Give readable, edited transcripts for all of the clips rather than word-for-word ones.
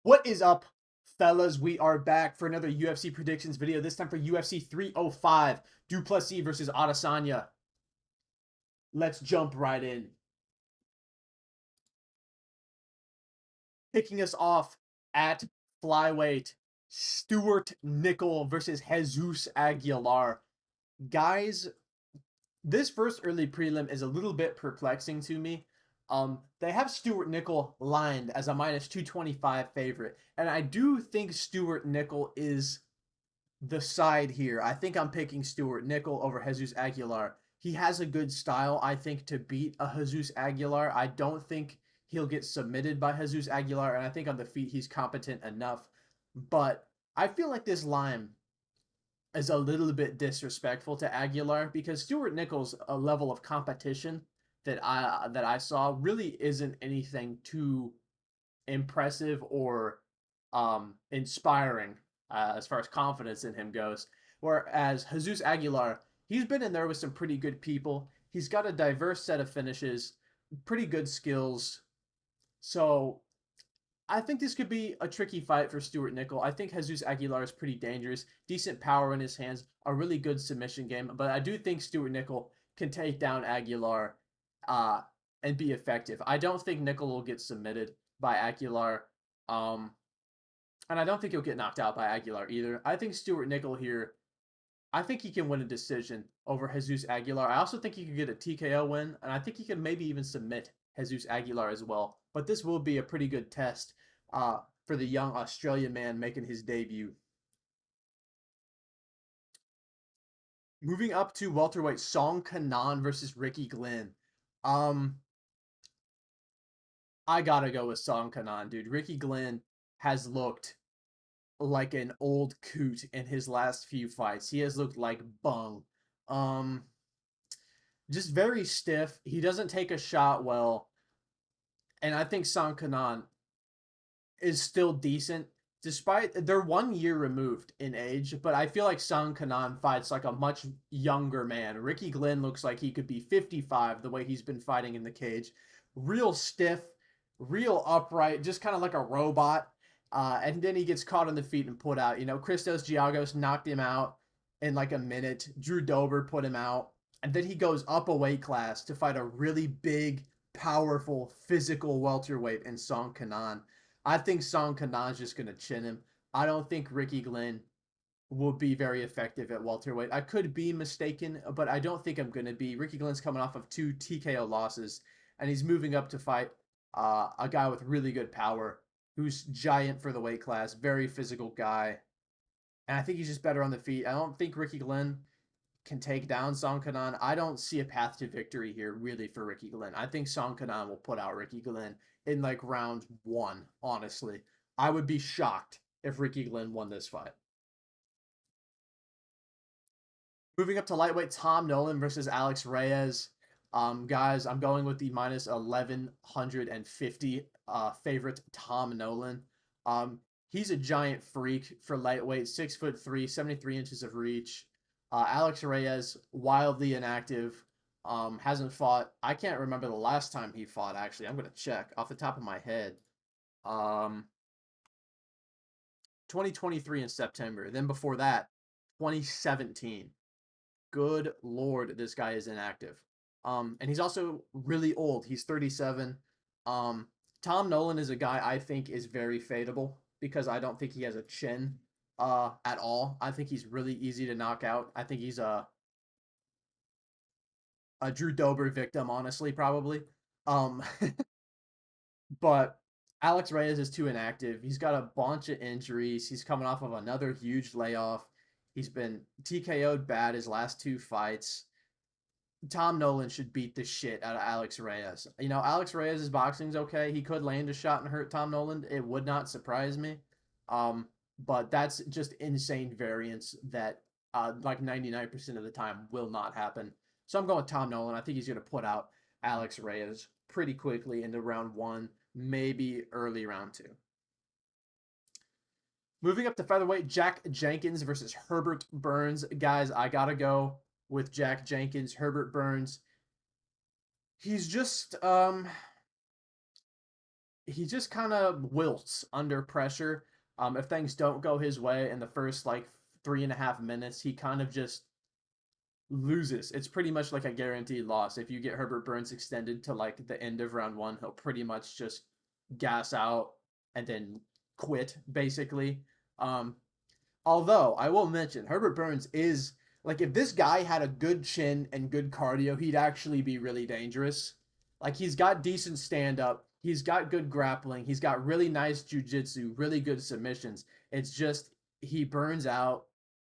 What is up, fellas? We are back for another UFC predictions video. This time for UFC 305, Du Plessis versus Adesanya. Let's jump right in. Kicking us off at flyweight, Stuart Nickel versus Jesus Aguilar. Guys, this first early prelim is a little bit perplexing to me. They have Stuart Nickel lined as a minus 225 favorite, and I do think Stuart Nickel is the side here. I think I'm picking Stuart Nickel over Jesus Aguilar. He has a good style, I think, to beat a Jesus Aguilar. I don't think he'll get submitted by Jesus Aguilar, and I think on the feet he's competent enough. But I feel like this line is a little bit disrespectful to Aguilar because Stuart Nichols' a level of competition that I saw really isn't anything too impressive or inspiring as far as confidence in him goes. Whereas Jesus Aguilar, he's been in there with some pretty good people. He's got a diverse set of finishes, pretty good skills. So I think this could be a tricky fight for Stuart Nickel. I think Jesus Aguilar is pretty dangerous, decent power in his hands, a really good submission game. But I do think Stuart Nickel can take down Aguilar uh, and be effective. I don't think Nickel will get submitted by Aguilar. Um, and I don't think he'll get knocked out by Aguilar either. I think Stuart Nickel here, I think he can win a decision over Jesus Aguilar. I also think he could get a TKO win, and I think he can maybe even submit Jesus Aguilar as well. But this will be a pretty good test for the young Australian man making his debut. Moving up to welterweight, Song Kanan versus Ricky Glenn. Um, I gotta go with Song Kanan, dude. Ricky Glenn has looked like an old coot in his last few fights. He has looked like bung. Um, just very stiff. He doesn't take a shot well, and I think Song Kanan is still decent despite they're 1 year removed in age, but I feel like Song Kanan fights like a much younger man. Ricky Glenn looks like he could be 55 the way he's been fighting in the cage. Real stiff, real upright, just kind of like a robot. And then he gets caught on the feet and put out. You know, Christos Giagos knocked him out in like a minute. Drew Dober put him out. And then he goes up a weight class to fight a really big, powerful, physical welterweight in Song Kanan. I think Song Kanan's just going to chin him. I don't think Ricky Glenn will be very effective at welterweight. I could be mistaken, but I don't think I'm going to be. Ricky Glenn's coming off of 2 TKO losses, and he's moving up to fight a guy with really good power who's giant for the weight class, very physical guy. And I think he's just better on the feet. I don't think Ricky Glenn can take down Song Kanan. I don't see a path to victory here really for Ricky Glenn. I think Song Kanan will put out Ricky Glenn in like round one, honestly. I would be shocked if Ricky Glenn won this fight. Moving up to lightweight, Tom Nolan versus Alex Reyes. Guys, I'm going with the minus 1150 favorite Tom Nolan. He's a giant freak for lightweight, 6'3", 73 inches of reach. Alex Reyes, wildly inactive. Hasn't fought. I can't remember the last time he fought, actually. I'm going to check off the top of my head. 2023 in September. Then before that, 2017. Good Lord, this guy is inactive. And he's also really old. He's 37. Tom Nolan is a guy I think is very fadeable because I don't think he has a chin at all. I think he's really easy to knock out. I think he's a Drew Dober victim, honestly, probably. Um, but Alex Reyes is too inactive. He's got a bunch of injuries. He's coming off of another huge layoff. He's been TKO'd bad his last two fights. Tom Nolan should beat the shit out of Alex Reyes. You know, Alex Reyes' boxing's okay. He could land a shot and hurt Tom Nolan. It would not surprise me. Um, but that's just insane variance that like 99% of the time will not happen. So I'm going with Tom Nolan. I think he's going to put out Alex Reyes pretty quickly into round one, maybe early round two. Moving up to featherweight, Jack Jenkins versus Herbert Burns. Guys, I got to go with Jack Jenkins. Herbert Burns, he's just he just kind of wilts under pressure. If things don't go his way in the first like 3.5 minutes, he kind of just loses. It's pretty much like a guaranteed loss. If you get Herbert Burns extended to like the end of round one, he'll pretty much just gas out and then quit basically. Um, Although I will mention Herbert Burns is like if this guy had a good chin and good cardio, he'd actually be really dangerous. Like he's got decent stand up, he's got good grappling, he's got really nice jujitsu, really good submissions. It's just he burns out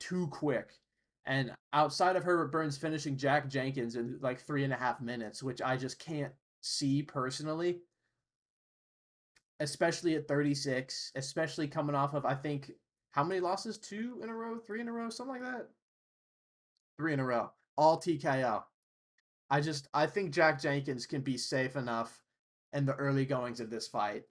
too quick. And outside of Herbert Burns finishing Jack Jenkins in like 3.5 minutes, which I just can't see personally, especially at 36, especially coming off of I think how many losses? Two in a row, three in a row, something like that. Three in a row, all TKO. I think Jack Jenkins can be safe enough in the early goings of this fight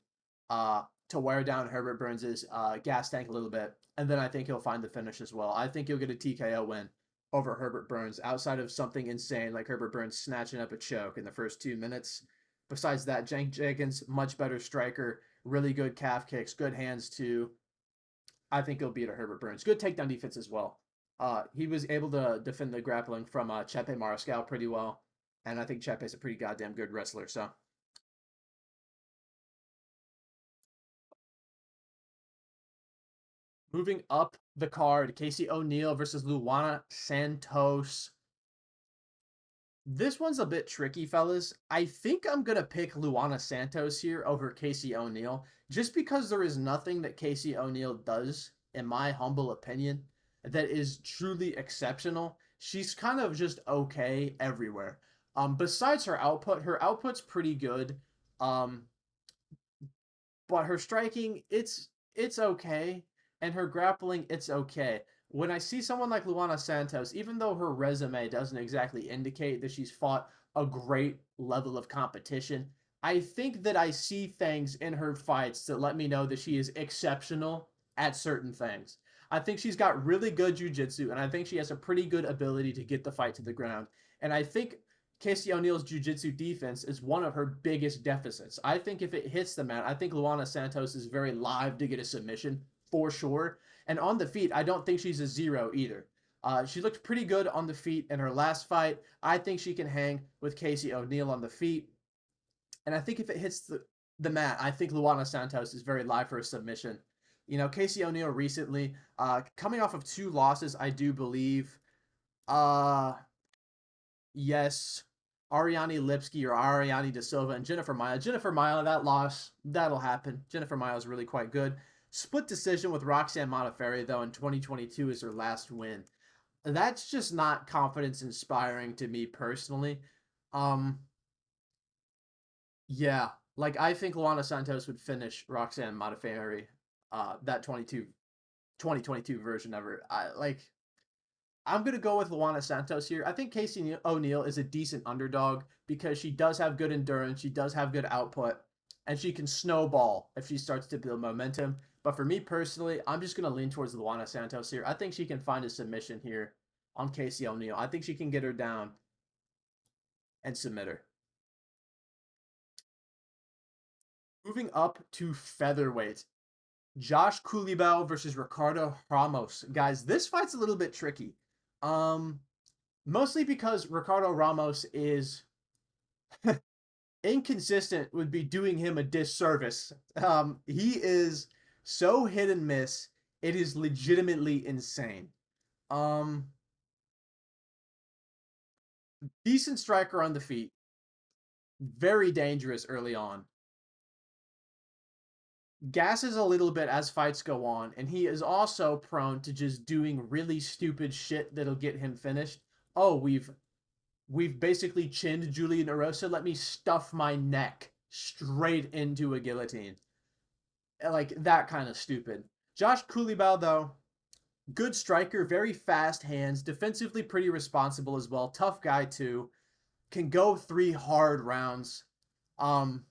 to wear down Herbert Burns's gas tank a little bit, and then I think he'll find the finish as well. I think he'll get a TKO win over Herbert Burns outside of something insane like Herbert Burns snatching up a choke in the first 2 minutes. Besides that, Jenkins, much better striker, really good calf kicks, good hands too. I think he'll beat a Herbert Burns. Good takedown defense as well. He was able to defend the grappling from Chepe Mariscal pretty well, and I think Chepe's a pretty goddamn good wrestler. So moving up the card, Casey O'Neill versus Luana Santos. This one's a bit tricky, fellas. I think I'm gonna pick Luana Santos here over Casey O'Neill, just because there is nothing that Casey O'Neill does, in my humble opinion, that is truly exceptional. She's kind of just okay everywhere. Besides her output's pretty good. Um, but her striking, it's okay, and her grappling, it's okay. When I see someone like Luana Santos, even though her resume doesn't exactly indicate that she's fought a great level of competition, I think that I see things in her fights that let me know that she is exceptional at certain things. I think she's got really good jujitsu, and I think she has a pretty good ability to get the fight to the ground. And I think Casey O'Neill's jiu-jitsu defense is one of her biggest deficits. I think if it hits the mat, I think Luana Santos is very live to get a submission for sure. And on the feet, I don't think she's a zero either. She looked pretty good on the feet in her last fight. I think she can hang with Casey O'Neill on the feet. And I think if it hits the mat, I think Luana Santos is very live for a submission. You know, Casey O'Neill recently, coming off of two losses, I do believe. Uh, yes, Ariane Lipsky or Ariane De Silva and Jennifer Maia. Jennifer Maia, that loss, that'll happen. Jennifer Maia is really quite good. Split decision with Roxanne Modafferi, though, in 2022 is her last win. That's just not confidence inspiring to me personally. Um, yeah, like I think Luana Santos would finish Roxanne Modafferi, that 2022 version of her. I'm gonna go with Luana Santos here. I think Casey O'Neill is a decent underdog because she does have good endurance, she does have good output, and she can snowball if she starts to build momentum. But for me personally, I'm just gonna lean towards Luana Santos here. I think she can find a submission here on Casey O'Neill. I think she can get her down and submit her. Moving up to featherweight, Josh Culibao versus Ricardo Ramos. Guys, this fight's a little bit tricky. Um, Mostly because Ricardo Ramos is inconsistent would be doing him a disservice. He is so hit and miss. It is legitimately insane. Um, Decent striker on the feet, very dangerous early on. Gasses a little bit as fights go on, and he is also prone to just doing really stupid shit that'll get him finished. Oh, we've basically chinned Julian Erosa. Let me stuff my neck straight into a guillotine. Like that kind of stupid. Josh Culibao, though, good striker, very fast hands, defensively pretty responsible as well. Tough guy too. Can go 3 hard rounds. Um,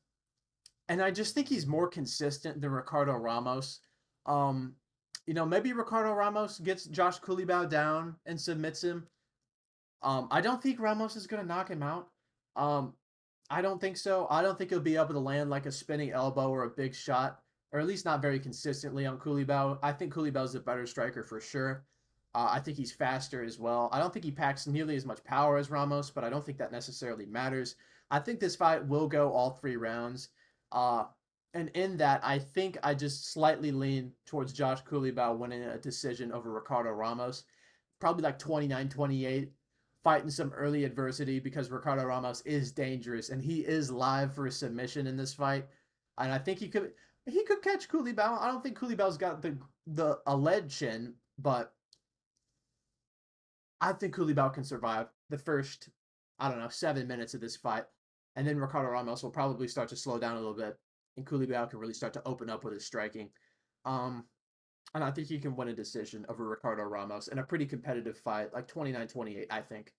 and I just think he's more consistent than Ricardo Ramos. Um, maybe Ricardo Ramos gets Josh Culibao down and submits him. I don't think Ramos is gonna knock him out. Um, I don't think so. I don't think he'll be able to land like a spinning elbow or a big shot, or at least not very consistently on Culibao. I think Culibao's a better striker for sure. I think he's faster as well. I don't think he packs nearly as much power as Ramos, but I don't think that necessarily matters. I think this fight will go all 3 rounds. Uh, and in that, I think I just slightly lean towards Josh Culibao winning a decision over Ricardo Ramos. Probably like 29-28, fighting some early adversity because Ricardo Ramos is dangerous and he is live for a submission in this fight. And I think he could catch Culibao. I don't think Culibao's got the a lead chin, but I think Culibao can survive the first, I don't know, 7 minutes of this fight. And then Ricardo Ramos will probably start to slow down a little bit. And Culibao can really start to open up with his striking. Um, and I think he can win a decision over Ricardo Ramos in a pretty competitive fight, like 29-28, I think.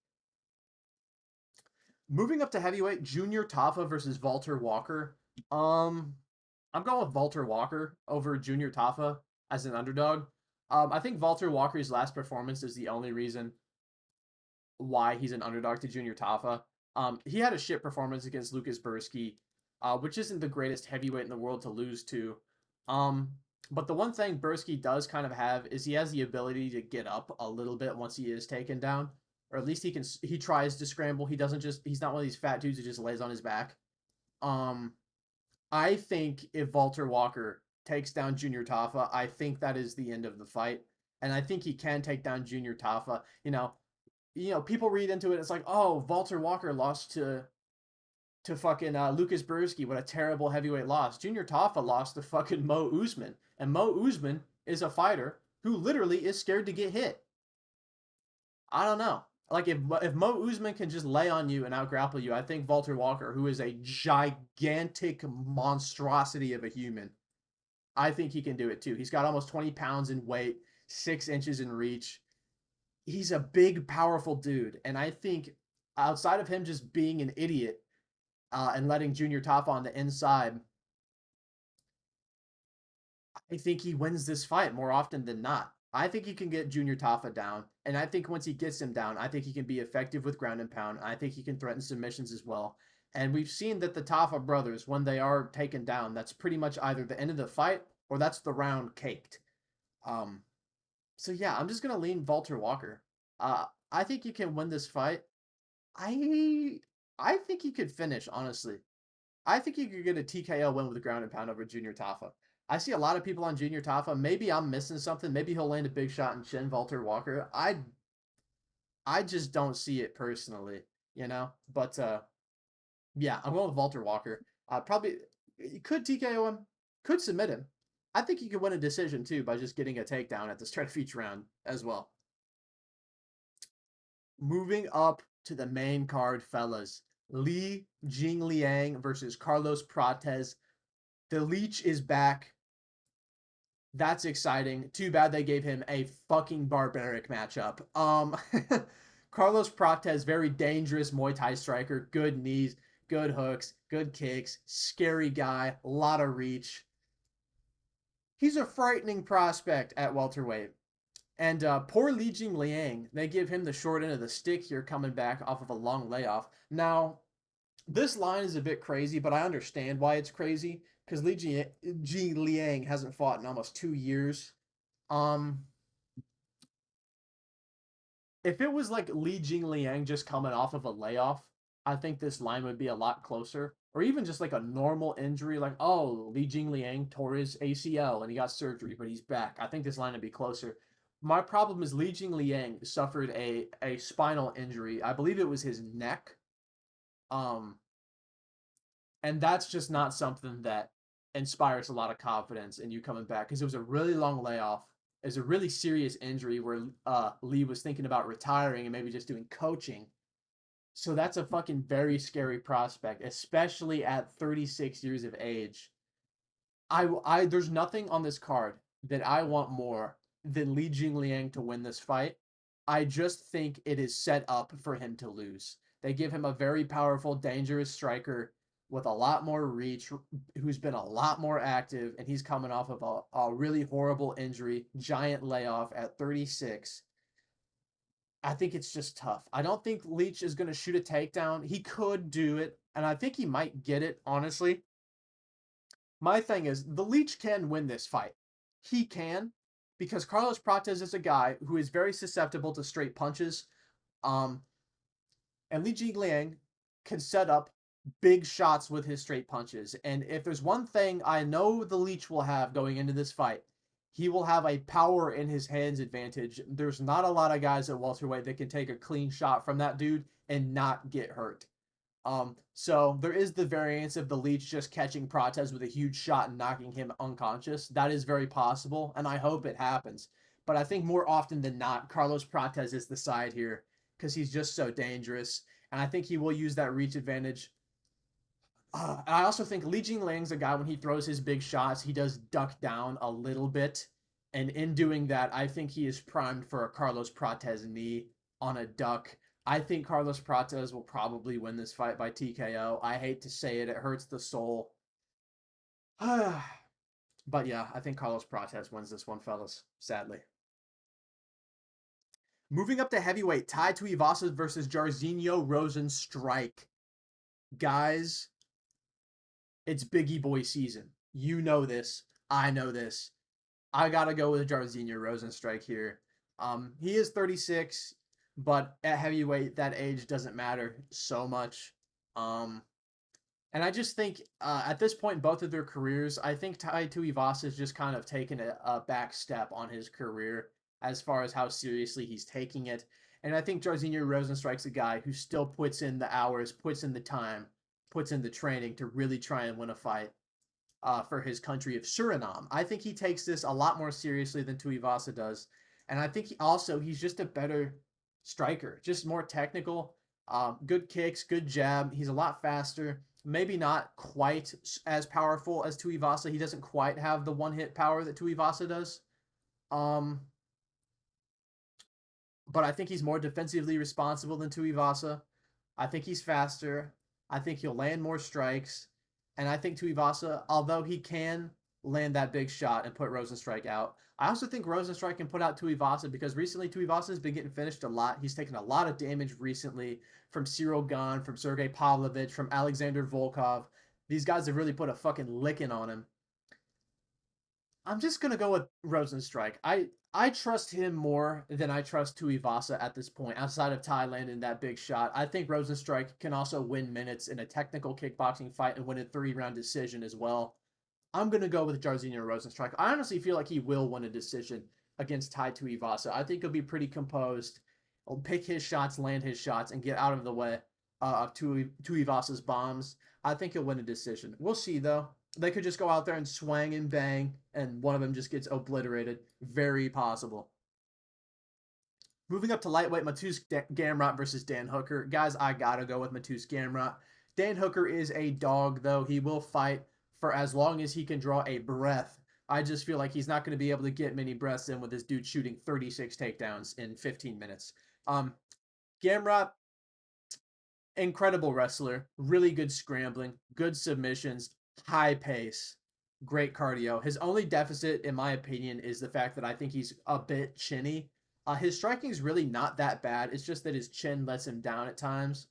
Moving up to heavyweight, Junior Tafa versus Walter Walker. Um, I'm going with Walter Walker over Junior Tafa as an underdog. I think Walter Walker's last performance is the only reason why he's an underdog to Junior Tafa. He had a shit performance against Lucas Bursky, which isn't the greatest heavyweight in the world to lose to. Um, but the one thing Bursky does kind of have is he has the ability to get up a little bit once he is taken down, or at least he tries to scramble. He doesn't just he's not one of these fat dudes who just lays on his back. Um, I think if Walter Walker takes down Junior Tafa, I think that is the end of the fight, and I think he can take down Junior Tafa. People read into it. It's like, oh, Walter Walker lost to fucking Lucas Bursky. What a terrible heavyweight loss. Junior Tafa lost to fucking Mo Usman, and Mo Usman is a fighter who literally is scared to get hit. I don't know. Like if Mo Usman can just lay on you and out grapple you, I think Walter Walker, who is a gigantic monstrosity of a human, I think he can do it too. He's got almost 20 pounds in weight, 6 inches in reach. He's a big, powerful dude, and I think outside of him just being an idiot and letting Junior Tafa on the inside, I think he wins this fight more often than not. I think he can get Junior Tafa down, and I think once he gets him down, I think he can be effective with ground and pound. I think he can threaten submissions as well. And we've seen that the Tafa brothers, when they are taken down, that's pretty much either the end of the fight or that's the round caked. Um, so yeah, I'm just gonna lean Walter Walker. I think he can win this fight. I I think he could finish, honestly. I think he could get a TKO win with a ground and pound over Junior Tafa. I see a lot of people on Junior Tafa. Maybe I'm missing something. Maybe he'll land a big shot and chin Walter Walker. I just don't see it personally, you know. But yeah, I'm going with Walter Walker. Probably could TKO him, could submit him. I think he could win a decision too by just getting a takedown at the start of each round as well. Moving up to the main card, fellas. Li Jingliang versus Carlos Prates. The Leech is back. That's exciting. Too bad they gave him a fucking barbaric matchup. Carlos Prates, very dangerous Muay Thai striker. Good knees, good hooks, good kicks. Scary guy. A lot of reach. He's a frightening prospect at welterweight. And poor Li Jingliang, they give him the short end of the stick here coming back off of a long layoff. Now, this line is a bit crazy, but I understand why it's crazy because Li Jingliang hasn't fought in almost 2 years. Um, if it was like Li Jingliang just coming off of a layoff, I think this line would be a lot closer. Or even just like a normal injury, like, oh, Li Jingliang tore his ACL and he got surgery, but he's back. I think this line would be closer. My problem is Li Jingliang suffered a spinal injury. I believe it was his neck. Um, and that's just not something that inspires a lot of confidence in you coming back because it was a really long layoff. It was a really serious injury where Lee was thinking about retiring and maybe just doing coaching. So that's a fucking very scary prospect, especially at 36 years of age. There's nothing on this card that I want more than Li Jingliang to win this fight. I just think it is set up for him to lose. They give him a very powerful, dangerous striker with a lot more reach, who's been a lot more active, and he's coming off of a really horrible injury, giant layoff at 36. I think it's just tough. I don't think Leach is going to shoot a takedown. He could do it, and I think he might get it, honestly. My thing is, the Leech can win this fight. He can, because Carlos Prates is a guy who is very susceptible to straight punches. Um, and Li Jingliang can set up big shots with his straight punches. And if there's one thing I know the Leech will have going into this fight, he will have a power in his hands advantage. There's not a lot of guys at welterweight that can take a clean shot from that dude and not get hurt. So there is the variance of the Leech just catching Prates with a huge shot and knocking him unconscious. That is very possible, and I hope it happens. But I think more often than not, Carlos Prates is the side here because he's just so dangerous, and I think he will use that reach advantage. And I also think Li Jingliang's a guy when he throws his big shots, he does duck down a little bit, and in doing that, I think he is primed for a Carlos Prates knee on a duck. I think Carlos Prates will probably win this fight by TKO. I hate to say it, it hurts the soul. But yeah, I think Carlos Prates wins this one, fellas, sadly. Moving up to heavyweight, Tai Tuivasa versus Jairzinho Rosen strike. Guys, it's Biggie Boy season. You know this. I know this. I gotta go with Jairzinho Rosen strike here. He is 36, but at heavyweight, that age doesn't matter so much. And I just think at this point in both of their careers, I think Tai Tuivasa has just kind of taken a back step on his career as far as how seriously he's taking it. And I think Jairzinho Rozenstruik's a guy who still puts in the hours, puts in the time, puts in the training to really try and win a fight for his country of Suriname. I think he takes this a lot more seriously than Tuivasa does. And I think he's just a better striker, just more technical, good kicks, good jab. He's a lot faster. Maybe not quite as powerful as Tuivasa. He doesn't quite have the one-hit power that Tuivasa does. But I think he's more defensively responsible than Tuivasa. I think he's faster. I think he'll land more strikes. And I think Tuivasa, although he can land that big shot and put Rozenstruik out, I also think Rozenstruik can put out Tuivasa because recently Tuivasa has been getting finished a lot. He's taken a lot of damage recently from Cyril Gane, from Sergey Pavlovich, from Alexander Volkov. These guys have really put a fucking licking on him. I'm just gonna go with Rozenstruik. I trust him more than I trust Tuivasa at this point, outside of Thailand and that big shot. I think Rozenstruik can also win minutes in a technical kickboxing fight and win a 3-round decision as well. I'm gonna go with Jairzinho Rozenstruik. I honestly feel like he will win a decision against Tai Tuivasa. I think he'll be pretty composed. He'll pick his shots, land his shots, and get out of the way of Tuivasa's bombs. I think he'll win a decision. We'll see though. They could just go out there and swang and bang, and one of them just gets obliterated. Very possible. Moving up to lightweight, Matias Gamr versus Dan Hooker. Guys, I gotta go with Matias Gamr. Dan Hooker is a dog, though. He will fight for as long as he can draw a breath. I just feel like he's not going to be able to get many breaths in with this dude shooting 36 takedowns in 15 minutes. Gamr, incredible wrestler, really good scrambling, good submissions, high pace, great cardio. His only deficit, in my opinion, is the fact that I think he's a bit chinny. His striking is really not that bad. It's just that his chin lets him down at times.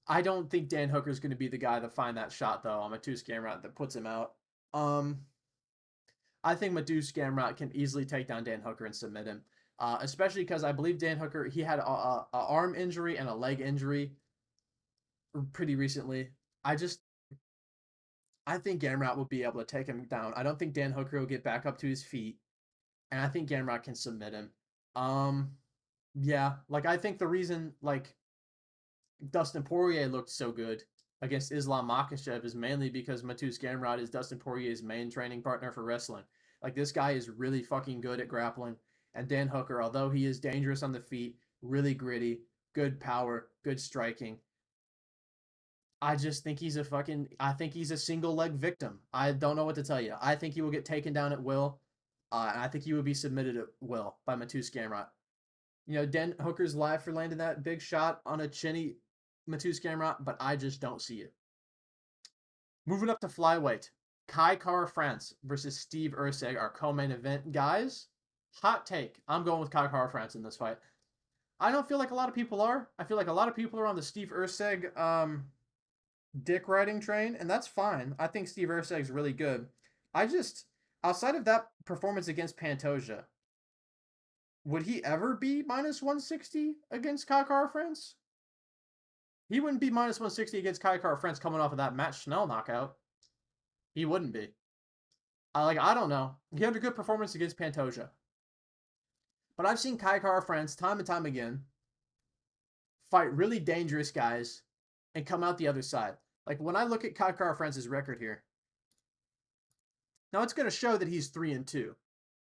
I don't think Dan Hooker is going to be the guy to find that shot, though, on Matias Gamr that puts him out. I think Matias Gamr can easily take down Dan Hooker and submit him, especially because I believe Dan Hooker, he had a arm injury and a leg injury pretty recently. I think Gamr will be able to take him down. I don't think Dan Hooker will get back up to his feet, and I think Gamr can submit him. Yeah, like I think the reason like Dustin Poirier looked so good against Islam Makhachev is mainly because Matias Gamr is Dustin Poirier's main training partner for wrestling. Like this guy is really fucking good at grappling, and Dan Hooker, although he is dangerous on the feet, really gritty, good power, good striking. I just think I think he's a single leg victim. I don't know what to tell you. I think he will get taken down at will. And I think he would be submitted at will by Matias Gamr. You know, Dan Hooker's live for landing that big shot on a chinny Matias Gamr, but I just don't see it. Moving up to flyweight, KaraFrance versus Steve Erceg, our co-main event. Guys, Hot take. I'm going with KaraFrance in this fight. I don't feel like a lot of people are. I feel like a lot of people are on the Steve Erceg dick riding train, and that's fine. I think Steve Erceg's really good. I just, outside of that performance against Pantoja, would he ever be minus 160 against KaraFrance? He wouldn't be minus 160 against KaraFrance coming off of that Matt Schnell knockout. He wouldn't be. I don't know. He had a good performance against Pantoja. But I've seen KaraFrance time and time again fight really dangerous guys and come out the other side. Like when I look at KaraFrance's record here, now it's going to show that he's 3-2,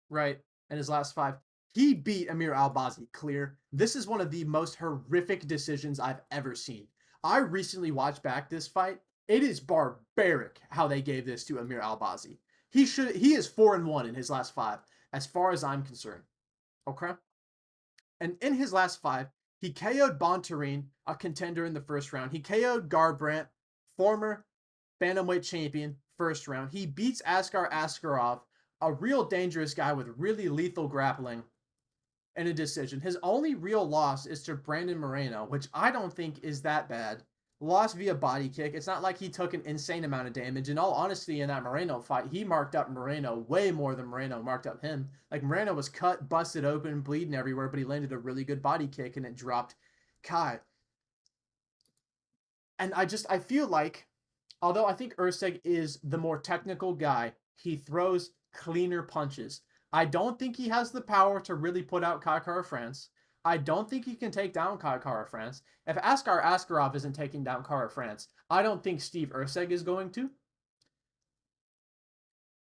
right? In his last 5, he beat Amir Albazi clear. This is one of the most horrific decisions I've ever seen. I recently watched back this fight. It is barbaric how they gave this to Amir Albazi. He is 4-1 in his last 5, as far as I'm concerned. Okay? And in his last 5, he KO'd Bontarine, a contender in the first round. He KO'd Garbrandt, former bantamweight champion, first round. He beats Askar Askarov, a real dangerous guy with really lethal grappling, in a decision. His only real loss is to Brandon Moreno, which I don't think is that bad. Lost via body kick. It's not like he took an insane amount of damage. In all honesty, in that Moreno fight, he marked up Moreno way more than Moreno marked up him. Like, Moreno was cut, busted open, bleeding everywhere, but he landed a really good body kick and it dropped Kai. And I feel like, although I think Erceg is the more technical guy, he throws cleaner punches. I don't think he has the power to really put out KaraFrance. I don't think he can take down KaraFrance. If Askar Askarov isn't taking down KaraFrance, I don't think Steve Erceg is going to.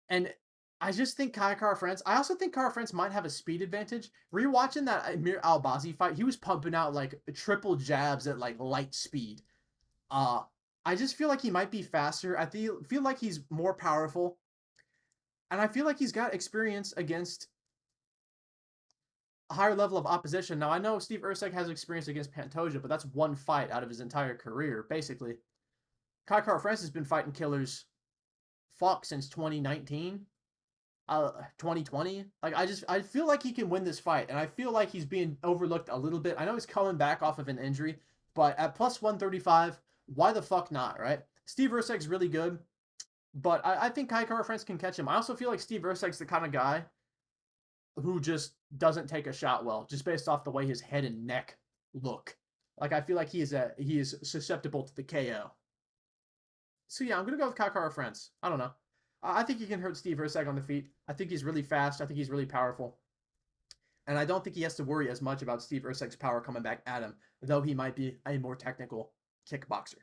And I just think KaraFrance, I also think KaraFrance might have a speed advantage. Rewatching that Amir Albazi fight, he was pumping out like triple jabs at like light speed. I just feel like he might be faster. I feel like he's more powerful. And I feel like he's got experience against a higher level of opposition. Now, I know Steve Erceg has experience against Pantoja, but that's one fight out of his entire career, basically. KaraFrance has been fighting killers, fuck, since 2019, 2020. Like, I feel like he can win this fight, and I feel like he's being overlooked a little bit. I know he's coming back off of an injury, but at plus 135, why the fuck not, right? Steve Erceg's really good, but I think KaraFrance can catch him. I also feel like Steve Erceg's the kind of guy who just doesn't take a shot well, just based off the way his head and neck look. Like, I feel like he is susceptible to the KO. So yeah, I'm gonna go with KaraFrance. I don't know. I think he can hurt Steve Erceg on the feet. I think he's really fast. I think he's really powerful. And I don't think he has to worry as much about Steve Erceg's power coming back at him, though he might be a more technical kickboxer.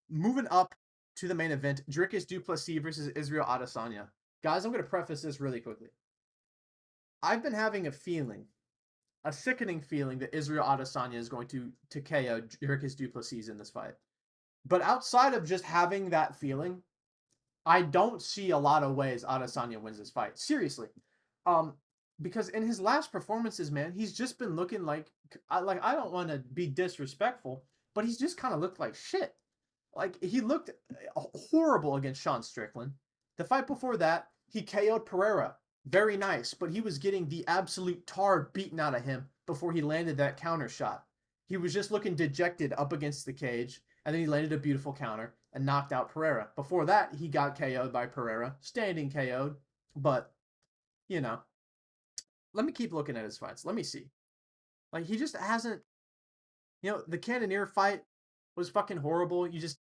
Moving up to the main event, Dricus du Plessis versus Israel Adesanya. Guys, I'm going to preface this really quickly. I've been having a feeling, a sickening feeling, that Israel Adesanya is going to KO Dricus du Plessis in this fight. But outside of just having that feeling, I don't see a lot of ways Adesanya wins this fight. Seriously. Because in his last performances, man, he's just been looking like I don't want to be disrespectful, but he's just kind of looked like shit. Like, he looked horrible against Sean Strickland. The fight before that, he KO'd Pereira. Very nice, but he was getting the absolute tar beaten out of him before he landed that counter shot. He was just looking dejected up against the cage, and then he landed a beautiful counter and knocked out Pereira. Before that, he got KO'd by Pereira, standing KO'd, but, you know, let me keep looking at his fights. Let me see. Like, he just hasn't, the Cannonier fight was fucking horrible. You just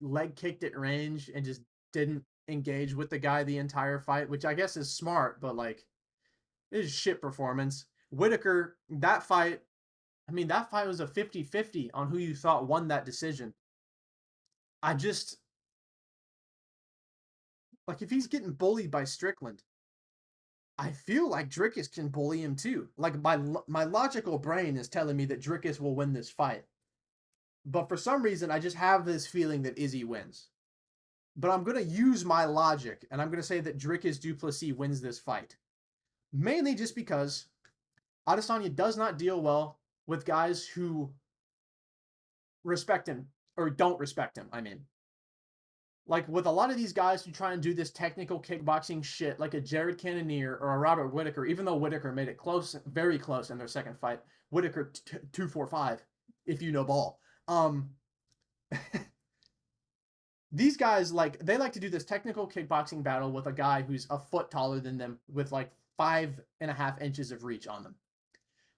leg kicked at range and just didn't engage with the guy the entire fight, which I guess is smart, but like, it is shit performance. Whitaker, that fight was a 50-50 on who you thought won that decision. I just, like, if he's getting bullied by Strickland, I feel like Dricus can bully him too. Like, my logical brain is telling me that Dricus will win this fight. But for some reason, I just have this feeling that Izzy wins. But I'm going to use my logic, and I'm going to say that Dricus du Plessis wins this fight. Mainly just because Adesanya does not deal well with guys who respect him, or don't respect him, I mean. like with a lot of these guys who try and do this technical kickboxing shit, like a Jared Cannonier or a Robert Whittaker, even though Whittaker made it close, very close in their second fight. Whittaker 245, if you know ball. These guys, like, they like to do this technical kickboxing battle with a guy who's a foot taller than them with like 5.5 inches of reach on them.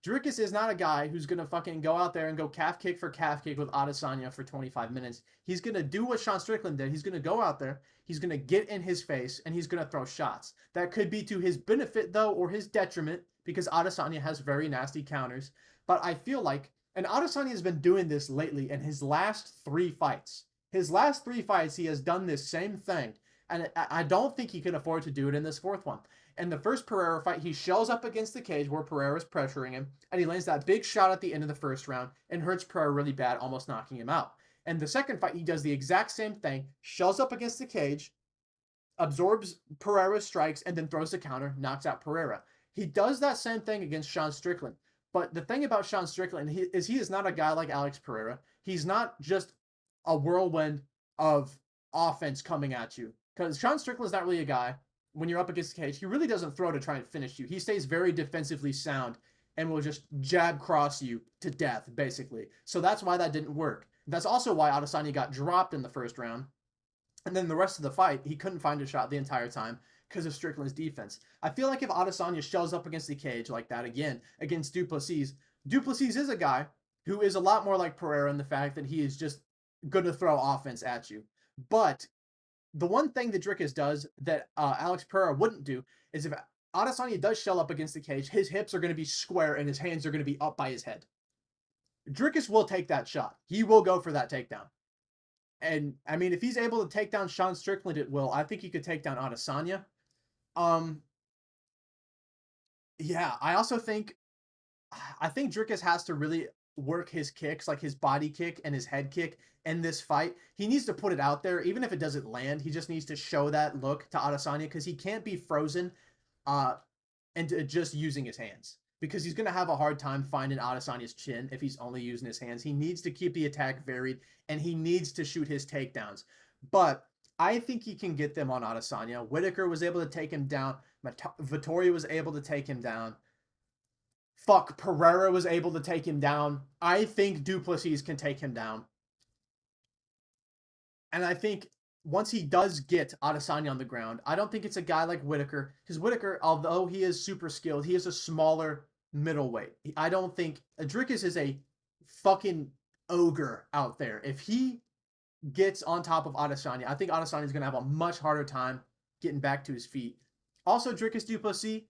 Dricus is not a guy who's going to fucking go out there and go calf kick for calf kick with Adesanya for 25 minutes. He's going to do what Sean Strickland did. He's going to go out there, he's going to get in his face, and he's going to throw shots. That could be to his benefit, though, or his detriment, because Adesanya has very nasty counters. But I feel like, and Adesanya has been doing this lately in his last 3 fights. His last 3 fights, he has done this same thing. And I don't think he can afford to do it in this 4th one. In the first Pereira fight, he shells up against the cage where Pereira's pressuring him, and he lands that big shot at the end of the first round and hurts Pereira really bad, almost knocking him out. And the second fight, he does the exact same thing, shells up against the cage, absorbs Pereira's strikes, and then throws the counter, knocks out Pereira. He does that same thing against Sean Strickland. But the thing about Sean Strickland he is not a guy like Alex Pereira. He's not just a whirlwind of offense coming at you. Because Sean Strickland's not really a guy, when you're up against the cage, he really doesn't throw to try and finish you. He stays very defensively sound and will just jab cross you to death, basically. So that's why that didn't work. That's also why Adesanya got dropped in the first round. And then the rest of the fight, he couldn't find a shot the entire time because of Strickland's defense. I feel like if Adesanya shells up against the cage like that again, against Duplessis, Duplessis is a guy who is a lot more like Pereira in the fact that he is just going to throw offense at you. But the one thing that Dricus does that Alex Pereira wouldn't do is if Adesanya does shell up against the cage, his hips are going to be square and his hands are going to be up by his head. Dricus will take that shot. He will go for that takedown. And, I mean, if he's able to take down Sean Strickland at will, I think he could take down Adesanya. Yeah, I think Dricus has to really work his kicks, like his body kick and his head kick in this fight. He needs to put it out there, even if it doesn't land. He just needs to show that look to Adesanya because he can't be frozen and just using his hands because he's going to have a hard time finding Adesanya's chin if he's only using his hands. He needs to keep the attack varied and he needs to shoot his takedowns. But I think he can get them on Adesanya. Whittaker was able to take him down. Vettori was able to take him down. Pereira was able to take him down. I think Duplessis can take him down. And I think once he does get Adesanya on the ground, I don't think it's a guy like Whittaker. Because Whittaker, although he is super skilled, he is a smaller middleweight. I don't think... Dricus is a fucking ogre out there. If he gets on top of Adesanya, I think Adesanya is going to have a much harder time getting back to his feet. Also, Dricus Duplessis,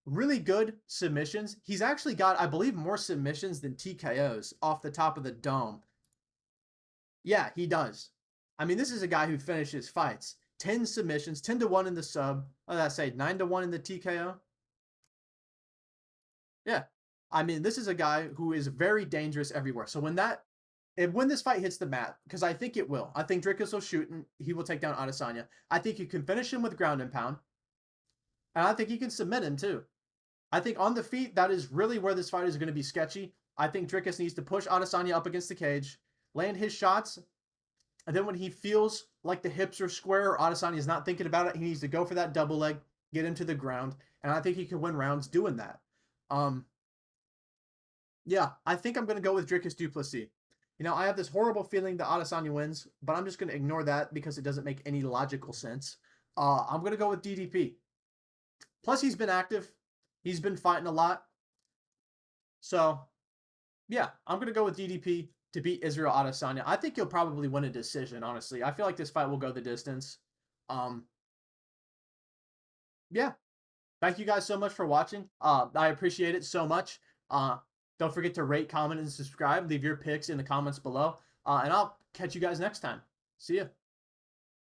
really good submissions. He's actually got, I believe, more submissions than TKOs off the top of the dome. Yeah, he does. I mean, this is a guy who finishes fights. 10 submissions, 10-1 in the sub. What did I say? 9-1 in the TKO? Yeah. I mean, this is a guy who is very dangerous everywhere. So when this fight hits the mat, because I think it will. I think Dricus will shoot and he will take down Adesanya. I think you can finish him with ground and pound. And I think you can submit him too. I think on the feet, that is really where this fight is going to be sketchy. I think Dricus needs to push Adesanya up against the cage, land his shots, and then when he feels like the hips are square or Adesanya is not thinking about it, he needs to go for that double leg, get him to the ground, and I think he can win rounds doing that. Yeah, I think I'm going to go with Dricus Duplessis. You know, I have this horrible feeling that Adesanya wins, but I'm just going to ignore that because it doesn't make any logical sense. I'm going to go with DDP. Plus, he's been active. He's been fighting a lot. So, yeah, I'm going to go with DDP to beat Israel Adesanya. I think he'll probably win a decision, honestly. I feel like this fight will go the distance. Yeah. Thank you guys so much for watching. I appreciate it so much. Don't forget to rate, comment, and subscribe. Leave your picks in the comments below. And I'll catch you guys next time. See ya.